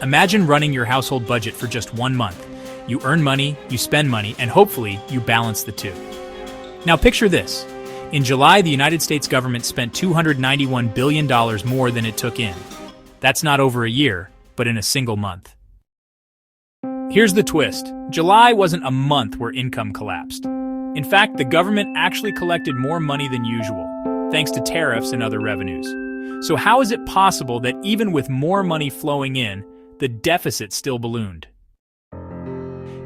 Imagine running your household budget for just 1 month. You earn money, you spend money, and hopefully you balance the two. Now picture this. In July, the United States government spent $291 billion more than it took in. That's not over a year, but in a single month. Here's the twist. July wasn't a month where income collapsed. In fact, the government actually collected more money than usual, thanks to tariffs and other revenues. So how is it possible that even with more money flowing in, the deficit still ballooned?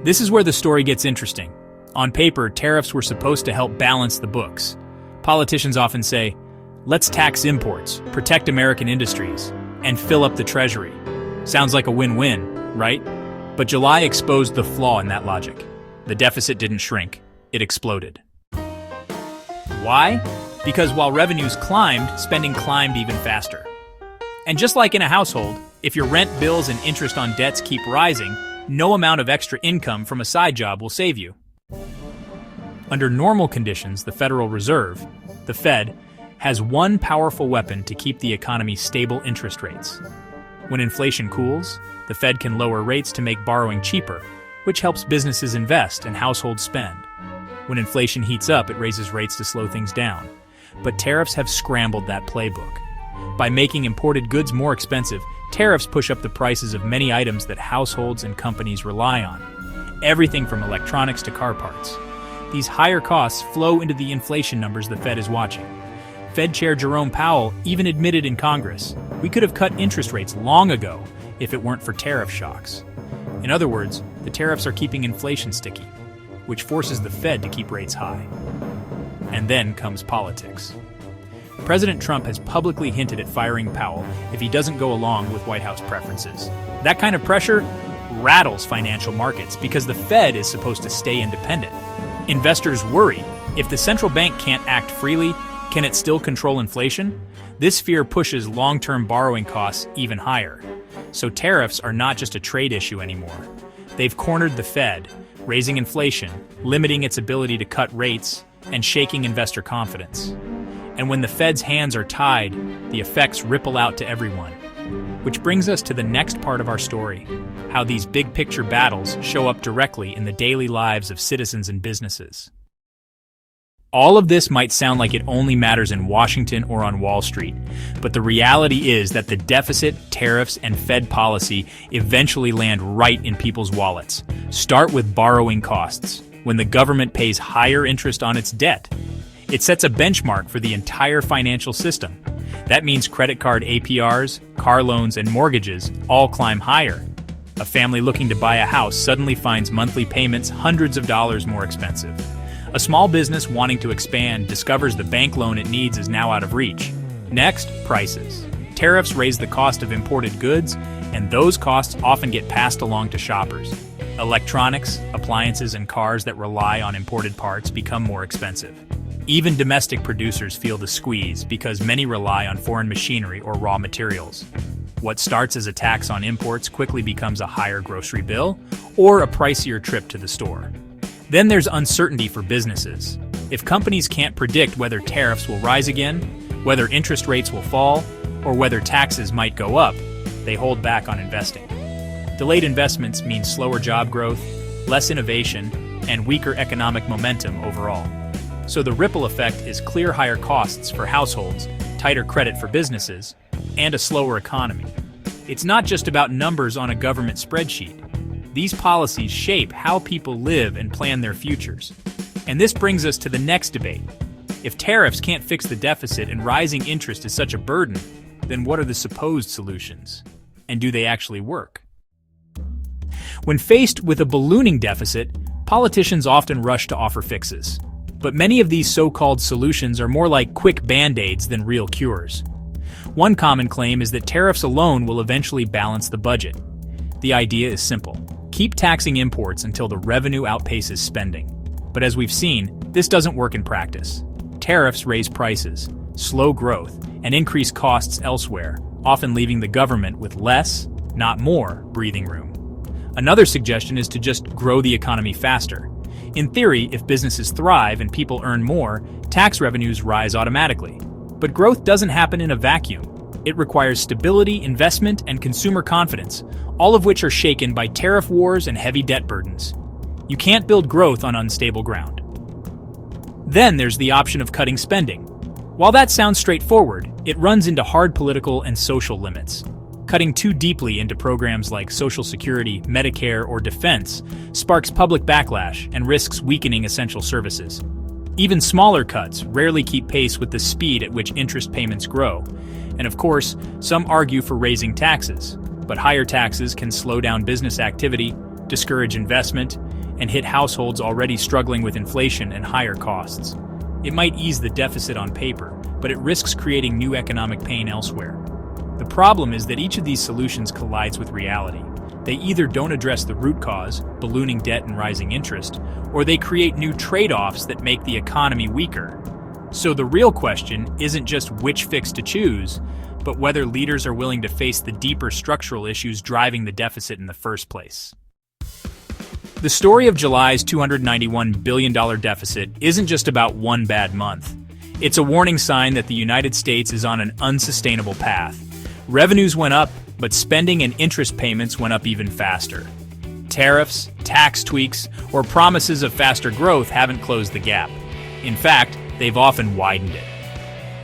This is where the story gets interesting. On paper, tariffs were supposed to help balance the books. Politicians often say, let's tax imports, protect American industries, and fill up the Treasury. Sounds like a win-win, right? But July exposed the flaw in that logic. The deficit didn't shrink, it exploded. Why? Because while revenues climbed, spending climbed even faster. And just like in a household, if your rent bills and interest on debts keep rising, no amount of extra income from a side job will save you. Under normal conditions, the Federal Reserve, the Fed, has one powerful weapon to keep the economy stable: interest rates. When inflation cools, the Fed can lower rates to make borrowing cheaper, which helps businesses invest and households spend. When inflation heats up, it raises rates to slow things down. But tariffs have scrambled that playbook. By making imported goods more expensive, tariffs push up the prices of many items that households and companies rely on. Everything from electronics to car parts. These higher costs flow into the inflation numbers the Fed is watching. Fed Chair Jerome Powell even admitted in Congress, we could have cut interest rates long ago if it weren't for tariff shocks. In other words, the tariffs are keeping inflation sticky, which forces the Fed to keep rates high. And then comes politics. President Trump has publicly hinted at firing Powell if he doesn't go along with White House preferences. That kind of pressure rattles financial markets because the Fed is supposed to stay independent. Investors worry, if the central bank can't act freely, can it still control inflation? This fear pushes long-term borrowing costs even higher. So tariffs are not just a trade issue anymore. They've cornered the Fed, raising inflation, limiting its ability to cut rates, and shaking investor confidence. And when the Fed's hands are tied, the effects ripple out to everyone. Which brings us to the next part of our story, how these big-picture battles show up directly in the daily lives of citizens and businesses. All of this might sound like it only matters in Washington or on Wall Street, but the reality is that the deficit, tariffs, and Fed policy eventually land right in people's wallets. Start with borrowing costs. When the government pays higher interest on its debt, it sets a benchmark for the entire financial system. That means credit card APRs, car loans, and mortgages all climb higher. A family looking to buy a house suddenly finds monthly payments hundreds of dollars more expensive. A small business wanting to expand discovers the bank loan it needs is now out of reach. Next, prices. Tariffs raise the cost of imported goods, and those costs often get passed along to shoppers. Electronics, appliances, and cars that rely on imported parts become more expensive. Even domestic producers feel the squeeze because many rely on foreign machinery or raw materials. What starts as a tax on imports quickly becomes a higher grocery bill or a pricier trip to the store. Then there's uncertainty for businesses. If companies can't predict whether tariffs will rise again, whether interest rates will fall, or whether taxes might go up, they hold back on investing. Delayed investments mean slower job growth, less innovation, and weaker economic momentum overall. So the ripple effect is clear higher costs for households, tighter credit for businesses, and a slower economy. It's not just about numbers on a government spreadsheet. These policies shape how people live and plan their futures. And this brings us to the next debate. If tariffs can't fix the deficit and rising interest is such a burden, then what are the supposed solutions? And do they actually work? When faced with a ballooning deficit, politicians often rush to offer fixes. But many of these so-called solutions are more like quick band-aids than real cures. One common claim is that tariffs alone will eventually balance the budget. The idea is simple. Keep taxing imports until the revenue outpaces spending. But as we've seen, this doesn't work in practice. Tariffs raise prices, slow growth, and increase costs elsewhere, often leaving the government with less, not more, breathing room. Another suggestion is to just grow the economy faster. In theory, if businesses thrive and people earn more, tax revenues rise automatically. But growth doesn't happen in a vacuum. It requires stability, investment, and consumer confidence, all of which are shaken by tariff wars and heavy debt burdens. You can't build growth on unstable ground. Then there's the option of cutting spending. While that sounds straightforward, it runs into hard political and social limits. Cutting too deeply into programs like Social Security, Medicare, or defense sparks public backlash and risks weakening essential services. Even smaller cuts rarely keep pace with the speed at which interest payments grow. And of course, some argue for raising taxes, but higher taxes can slow down business activity, discourage investment, and hit households already struggling with inflation and higher costs. It might ease the deficit on paper, but it risks creating new economic pain elsewhere. The problem is that each of these solutions collides with reality. They either don't address the root cause, ballooning debt and rising interest, or they create new trade-offs that make the economy weaker. So the real question isn't just which fix to choose, but whether leaders are willing to face the deeper structural issues driving the deficit in the first place. The story of July's $291 billion deficit isn't just about one bad month. It's a warning sign that the United States is on an unsustainable path. Revenues went up, but spending and interest payments went up even faster. Tariffs, tax tweaks, or promises of faster growth haven't closed the gap. In fact, they've often widened it.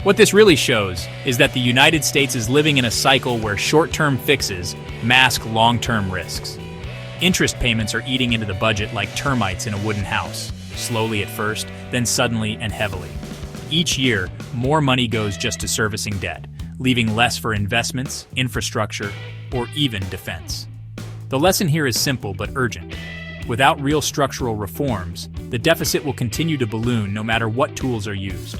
What this really shows is that the United States is living in a cycle where short-term fixes mask long-term risks. Interest payments are eating into the budget like termites in a wooden house, slowly at first, then suddenly and heavily. Each year, more money goes just to servicing debt, leaving less for investments, infrastructure, or even defense. The lesson here is simple but urgent. Without real structural reforms, the deficit will continue to balloon no matter what tools are used.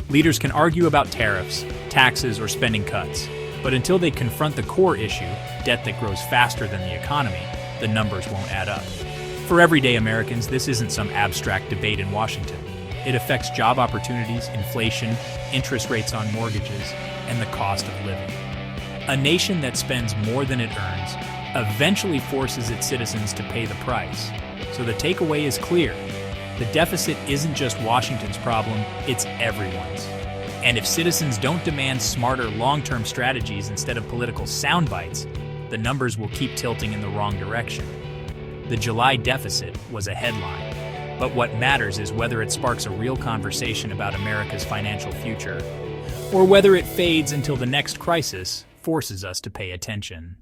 Leaders can argue about tariffs, taxes, or spending cuts, but until they confront the core issue, debt that grows faster than the economy, the numbers won't add up. For everyday Americans, this isn't some abstract debate in Washington. It affects job opportunities, inflation, interest rates on mortgages, and the cost of living. A nation that spends more than it earns eventually forces its citizens to pay the price. So the takeaway is clear. The deficit isn't just Washington's problem, it's everyone's. And if citizens don't demand smarter long-term strategies instead of political sound bites, the numbers will keep tilting in the wrong direction. The July deficit was a headline, but what matters is whether it sparks a real conversation about America's financial future, or whether it fades until the next crisis forces us to pay attention.